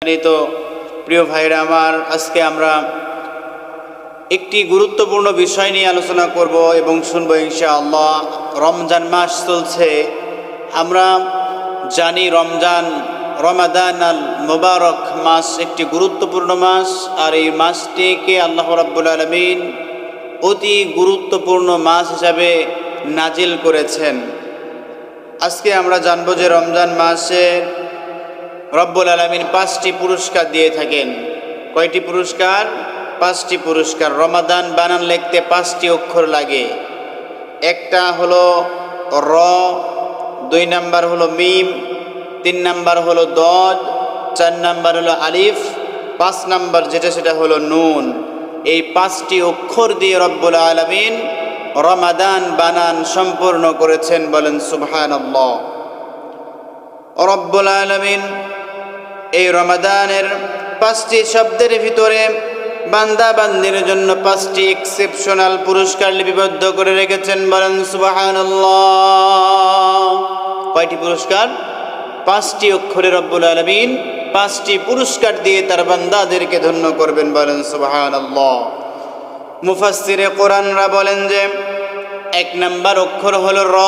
সম্মানিত প্রিয় ভাইরা আমার, আজকে আমরা একটি গুরুত্বপূর্ণ বিষয় নিয়ে আলোচনা করব এবং শুনব ইনশাআল্লাহ। রমজান মাস চলছে। আমরা জানি রমাদান আল মুবারক মাস একটি গুরুত্বপূর্ণ মাস, আর এই মাসটিকে আল্লাহ রাব্বুল আলামিন অতি গুরুত্বপূর্ণ মাস হিসাবে নাজিল করেছেন। আজকে আমরা জানব যে রমজান মাসে রব্বুল আলামিন 5টি পুরস্কার দিয়ে থাকেন। কয়টি পুরস্কার? 5টি পুরস্কার। রমাদান বানান লিখতে 5টি অক্ষর লাগে। একটা হলো র, 2 নাম্বার হলো মিম, 3 নাম্বার হলো দদ, 4 নাম্বার হলো আলিফ, 5 নাম্বার যেটা সেটা হলো নুন। এই 5টি অক্ষর দিয়ে রব্বুল আলামিন রমাদান বানান সম্পূর্ণ করেছেন। বলেন সুবহানাল্লাহ। রব্বুল আলামিন এই রমাদানের 5টি শব্দের ভিতরে বান্দা বান্দির জন্য 5টি এক্সেপশনাল পুরস্কার লিপিবদ্ধ করে রেখেছেন। বলেন সুবহানাল্লাহ। কয়টি পুরস্কার? 5টি অক্ষরে রব্বুল আলামিন 5টি পুরস্কার দিয়ে তার বান্দাদেরকে ধন্য করবেন। বলেন সুবহানাল্লাহ। মুফাসসিরে কোরআনরা বলেন যে 1 নাম্বার অক্ষর হলো র।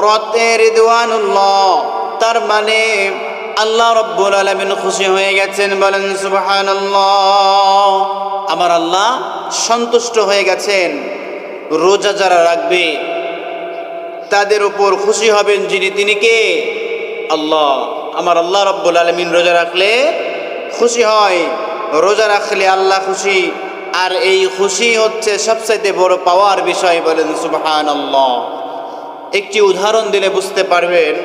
রতে রিদওয়ানুল্লাহ, তার মানে আল্লাহ রাব্বুল আলামিন খুশি হয়ে গেছেন। বলেন সুবহানাল্লাহ। আমার আল্লাহ সন্তুষ্ট হয়ে গেছেন। রোজা যারা রাখবে তাদের উপর খুশি হবেন যিনি, তিনি কে? আল্লাহ। আমার আল্লাহ রাব্বুল আলামিন রোজা রাখলে খুশি হয়। রোজা রাখলে আল্লাহ খুশি, আর এই খুশি হচ্ছে সবচাইতে বড় পাওয়ার বিষয়। বলেন সুবহানাল্লাহ। একটি উদাহরণ দিলে বুঝতে পারবেন।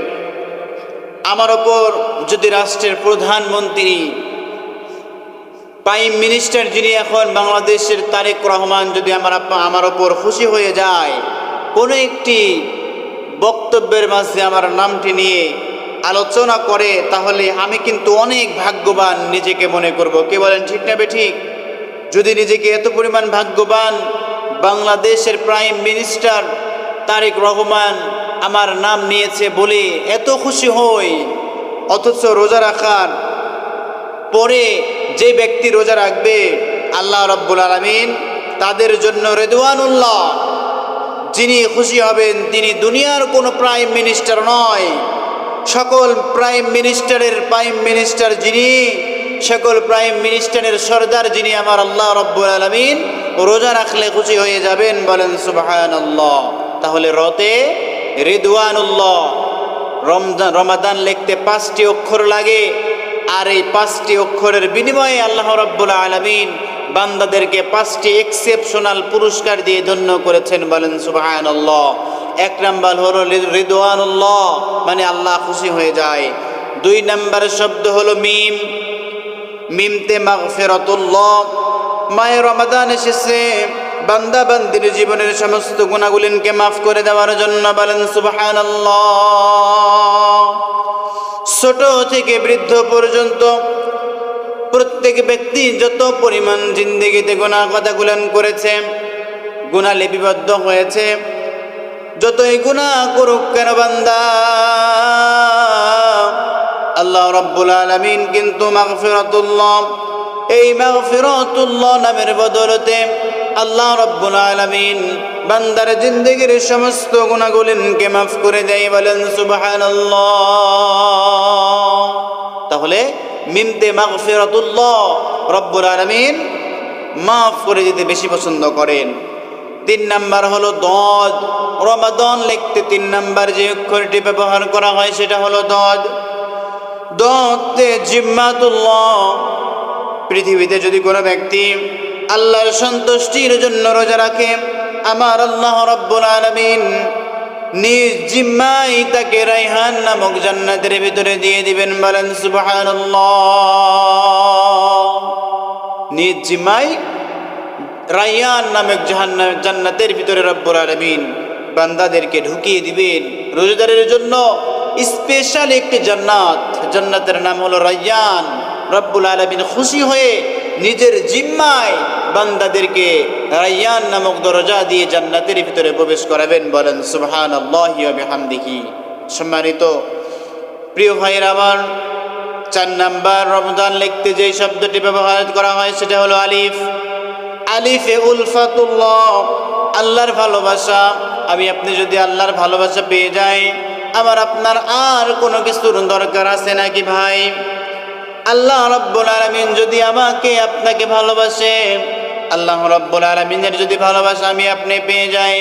আমার ওপর যদি রাষ্ট্রের প্রধানমন্ত্রী, প্রাইম মিনিস্টার যিনি এখন বাংলাদেশের তারেক রহমান, যদি আমার ওপর খুশি হয়ে যায়, কোনো একটি বক্তব্যের মাঝে আমার নামটি নিয়ে আলোচনা করে, তাহলে আমি কিন্তু অনেক ভাগ্যবান নিজেকে মনে করব। কে বলেন ঠিক না বেঠিক? যদি নিজেকে এত পরিমাণ ভাগ্যবান, বাংলাদেশের প্রাইম মিনিস্টার তারেক রহমান আমার নাম নিয়েছে বলে এত খুশি হই, অথচ রোজা রাখার পরে যে ব্যক্তি রোজা রাখবে আল্লাহ রাব্বুল আলামিন তাদের জন্য রিদওয়ানুল্লাহ, যিনি খুশি হবেন তিনি দুনিয়ার কোনো প্রাইম মিনিস্টার নয়, সকল প্রাইম মিনিস্টার যিনি, সকল প্রাইম মিনিস্টারের সর্দার যিনি, আমার আল্লাহ রাব্বুল আলামিন রোজা রাখলে খুশি হয়ে যাবেন। বলেন সুবহানাল্লাহ। তাহলে রতে রিদওয়ানুল্লাহ, রমাদান লিখতে 5টি অক্ষর লাগে, আর এই 5টি অক্ষরের বিনিময়ে আল্লাহ রাব্বুল আলামিন বান্দাদেরকে 5টি এক্সেপশনাল পুরস্কার দিয়ে ধন্য করেছেন। বলেন সুবহানাল্লাহ। 1 নাম্বার হলো রিদওয়ানুল্লাহ, মানে আল্লাহ খুশি হয়ে যায়। 2 নাম্বারের শব্দ হলো মিম। মিমতে মাগফিরাতুল্লাহ, মায়ে রমাদান এসেছে বান্দা বান্দির জীবনের সমস্ত গুনাহগুলিকে মাফ করে দেওয়ার জন্য। বলেন সুবহানাল্লাহ। ছোট থেকে বৃদ্ধ পর্যন্ত প্রত্যেক ব্যক্তি যত পরিমাণ জিন্দেগিতে গুনাহ কথাগুলান করেছে, গুনাহ লিপিবদ্ধ হয়েছে, যতই গুনাহ করুক কেন বান্দা, আল্লাহ রাব্বুল আলামিন কিন্তু মাগফিরাতুল্লাহ, এই মাগফিরাতুল্লাহ নামের বদলতে আল্লাহ রাব্বুল আলামিন বান্দার জিন্দেগির সমস্ত গুনাহগুলিকে মাফ করে দেয়। বলেন সুবহানাল্লাহ। তাহলে মিমতে মাগফিরাতুল্লাহ, রব্বুল আলামিন মাফ করে দিতে বেশি পছন্দ করেন। 3 নাম্বার হলো দদ। রমাদান লিখতে 3 নাম্বার যে অক্ষরটি ব্যবহার করা হয় সেটা হলো দদ। দতে জিম্মাতুল্লাহ, পৃথিবীতে যদি কোনো ব্যক্তি আল্লাহর সন্তুষ্টির জন্য রোজা রাখে, আমার আল্লাহ রাব্বুল আলামিন নিজ জিম্মায় তাকে রায়হান নামক জান্নাতের ভিতরে দিয়ে দিবেন। বলেন সুবহানাল্লাহ। নিজ জিম্মায় রায়হান নামক জান্নাতের ভিতরে রব্বুল আলামিন বান্দাদেরকে ঢুকিয়ে দিবেন। রোজাদারের জন্য স্পেশাল একটি জান্নাত, জান্নাতের নাম হলো রায়হান। রব্বুল আলামিন খুশি হয়ে নিজের জিম্মায় বান্দাদেরকে রায়্যান নামক দরজা দিয়ে জান্নাতের ভিতরে প্রবেশ করাবেন। বলেন সুবহানাল্লাহি ওয়া বিহামদিহি। সম্মানিত প্রিয় ভাইরা আমার, 4 নাম্বার রমজান লিখতে যে শব্দটি ব্যবহার করা হয় সেটা হলো আলিফ। আলিফে উলফাতুল্লাহ, আল্লাহর ভালোবাসা। আমি আপনি যদি আল্লাহর ভালোবাসা পেয়ে যাই, আমার আপনার আর কোনো কিছুর দরকার আছে নাকি ভাই? আল্লাহ রাব্বুল আলামিন যদি আমাকে আপনাকে ভালোবাসে, আল্লাহ রাব্বুল আলামিনের যদি ভালোবাসা আমি আপনি পেয়ে যাই,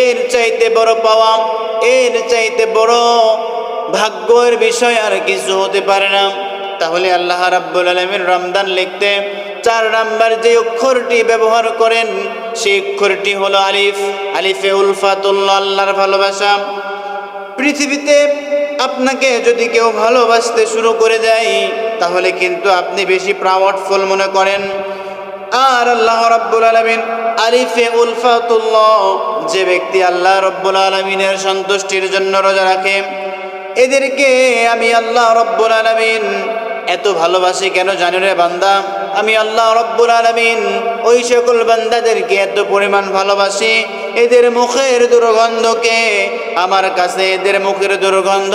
এর চাইতে বড় পাওয়া, এর চাইতে বড় ভাগ্যের বিষয় আর কিছু হতে পারে না। তাহলে আল্লাহ রাব্বুল আলামিন রমজান লিখতে 4 নাম্বার যে অক্ষরটি ব্যবহার করেন সেই অক্ষরটি হলো আলিফ। আলিফে উলফাতুল্লাহ, আল্লাহর ভালোবাসা। পৃথিবীতে আপনাকে যদি কেউ ভালোবাসতে শুরু করে দেয়, তাহলে কিন্তু আপনি বেশি প্রাউডফুল মনে করেন। আর আল্লাহ রাব্বুল আলামিন আলিফে উলফাতুল্লাহ, যে ব্যক্তি আল্লাহ রাব্বুল আলামিনের সন্তুষ্টির জন্য রোজা রাখে, এদেরকে আমি আল্লাহ রাব্বুল আলামিন এত ভালোবাসি কেন জানো রে বান্দা? আমি আল্লাহ রাব্বুল আলামিন ওই সকল বান্দাদেরকে এত পরিমাণ ভালোবাসি, এদের মুখের দুর্গন্ধকে আমার কাছে, এদের মুখের দুর্গন্ধ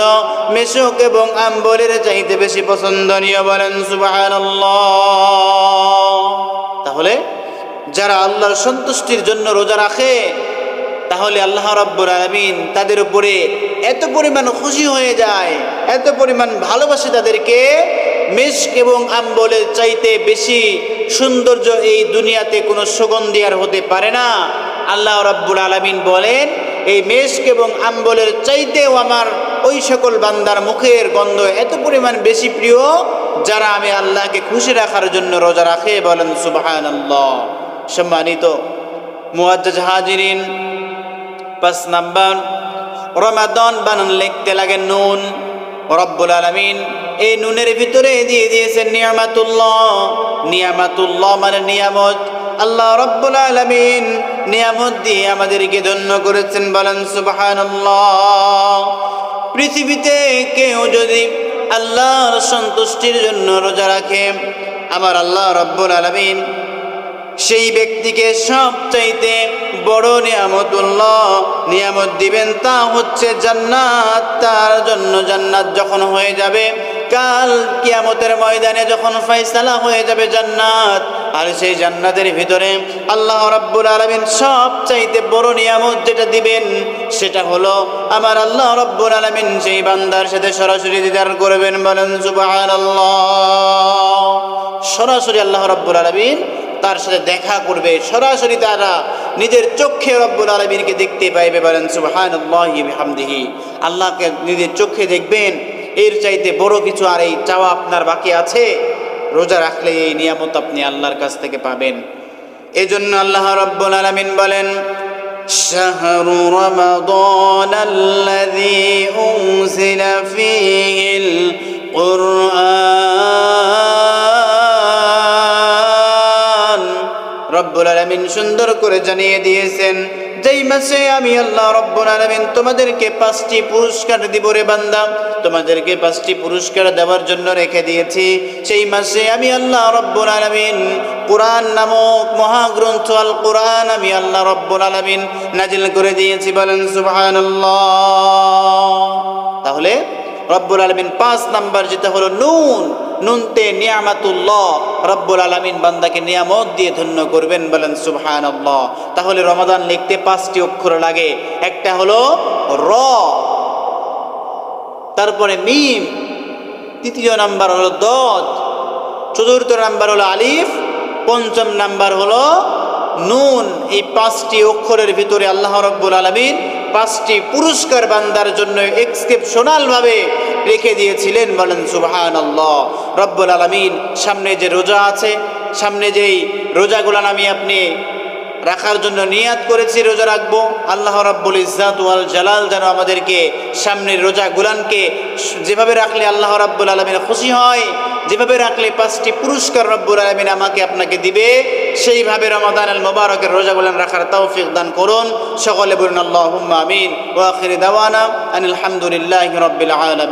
মেশক এবং আম্বলের চাইতে বেশি পছন্দনীয়। বলেন সুবহানাল্লাহ। তাহলে যারা আল্লাহর সন্তুষ্টির জন্য রোজা রাখে, তাহলে আল্লাহ রাব্বুল আলামিন তাদের উপরে এত পরিমাণ খুশি হয়ে যায়, এত পরিমাণ ভালোবাসে তাদেরকে, মিশক এবং আম্বলের চাইতে বেশি সৌন্দর্য এই দুনিয়াতে কোনো সুগন্ধি আর হতে পারে না। আল্লাহ রাব্বুল আলামিন বলেন, এই মিশক এবং আম্বলের চাইতেও আমার ওই সকল বান্দার মুখের গন্ধ এত পরিমাণ বেশি প্রিয় যারা আমি আল্লাহকে খুশি রাখার জন্য রোজা রাখে। বলেন সুবহানাল্লাহ। সম্মানিত মুআজ্জাজ হাজিরিন, 5 নাম্বার রমাদান বানান লিখতে লাগে নুন। রব্বুল আলামিন এই নুনের ভিতরে দিয়ে দিয়েছেন নিয়ামাতুল্লাহ। নিয়ামাতুল্লাহ মানে নিয়ামত। আল্লাহ রব্বুল আলামিন নিয়ামত দিয়ে আমাদেরকে ধন্য করেছেন। বলেন সুবহানাল্লাহ। পৃথিবীতে কেউ যদি আল্লাহর সন্তুষ্টির জন্য রোজা রাখে, আমার আল্লাহ রব্বুল আলামিন সেই ব্যক্তিকে সবচাইতে বড় নিয়ামত দিবেন, তা হচ্ছে জান্নাত। তার জন্য জান্নাত যখন হয়ে যাবে, কাল কিয়ামতের ময়দানে যখন ফয়সালা হয়ে যাবে জান্নাত, আর সেই জান্নাতের ভিতরে আল্লাহ রাব্বুল আলামিন সবচাইতে বড় নিয়ামত যেটা দিবেন সেটা হলো আমার আল্লাহ রাব্বুল আলামিন সেই বান্দার সাথে সরাসরি দিদার করবেন। বলেন সুবহানাল্লাহ। সরাসরি আল্লাহ রাব্বুল আলামিন তার সাথে দেখা করবে, সরাসরি তারা নিজের চোখে রব্বুল আলামিনকে দেখতে পাইবে। বলেন সুবহানাল্লাহি বিহামদিহি। আল্লাহকে নিজের চোখে দেখবেন, এর চাইতে বড় কিছু আর এই চাওয়া আপনার বাকি আছে? রোজা রাখলে এই নিয়ামত আপনি আল্লাহর কাছ থেকে পাবেন। এজন্য আল্লাহ রব্বুল আলামিন বলেন, শাহরু রমাদানাল্লাযী উনজিলা ফীহিল কুরআন। রব্বুল আলামিন সুন্দর করে জানিয়ে দিয়েছেন, যেই মাসে আমি আল্লাহ রব্বুল আলামিন তোমাদেরকে 5টি পুরস্কার দিব রে বান্দা, তোমাদেরকে 5টি পুরস্কার দেওয়ার জন্য রেখে দিয়েছি। সেই মাসে আমি আল্লাহ রব্বুল আলামিন কুরআন নামক মহাগ্রন্থ আল কুরআন আমি আল্লাহ রব্বুল আলামিন নাজিল করে দিয়েছি। বলেন সুবহানাল্লাহ। তাহলে রব্বুল আলামিন 5 নাম্বার যেটা হলো নুন, নুনতে নিয়ামাতুল্লাহ, রব্বুল আলামিন বান্দাকে নিয়ামত দিয়ে ধন্য করবেন। বলেন সুবহানাল্লাহ। তাহলে রমাদান লিখতে 5টি অক্ষর লাগে। একটা হলো র, তারপরে মিম, তৃতীয় নাম্বার হলো দদ, চতুর্থ নাম্বার হলো আলিফ, পঞ্চম নাম্বার হলো নুন। এই 5টি অক্ষরের ভিতরে আল্লাহ রব্বুল আলামিন 5টি পুরস্কার বান্দার জন্য এক্সেপশনাল ভাবে রেখে দিয়েছিলেন। বলেন সুবহানাল্লাহ। রব্বুল আলামিন সামনে যে রোজা আছে, সামনে যেই রোজাগুলান আমি আপনি রাখার জন্য নিয়াত করেছি রোজা রাখবো, আল্লাহ রাব্বুল ইজ্জাত ওয়াল জালাল যেন আমাদেরকে সামনের রোজাগুলানকে যেভাবে রাখলে আল্লাহ রাব্বুল আলামিন খুশি হয়, যেভাবে রাখলে 5টি পুরস্কার রব্বুল আলামিন আমাকে আপনাকে দিবে, সেইভাবে রমাদানুল মুবারকের রোজাগুলান রাখার তৌফিক দান করুন। সকলে বলুন আল্লাহুম্মা আমিন। ওয়া আখিরি দাওয়ানা আনিল হামদুলিল্লাহি রাব্বিল আলামিন।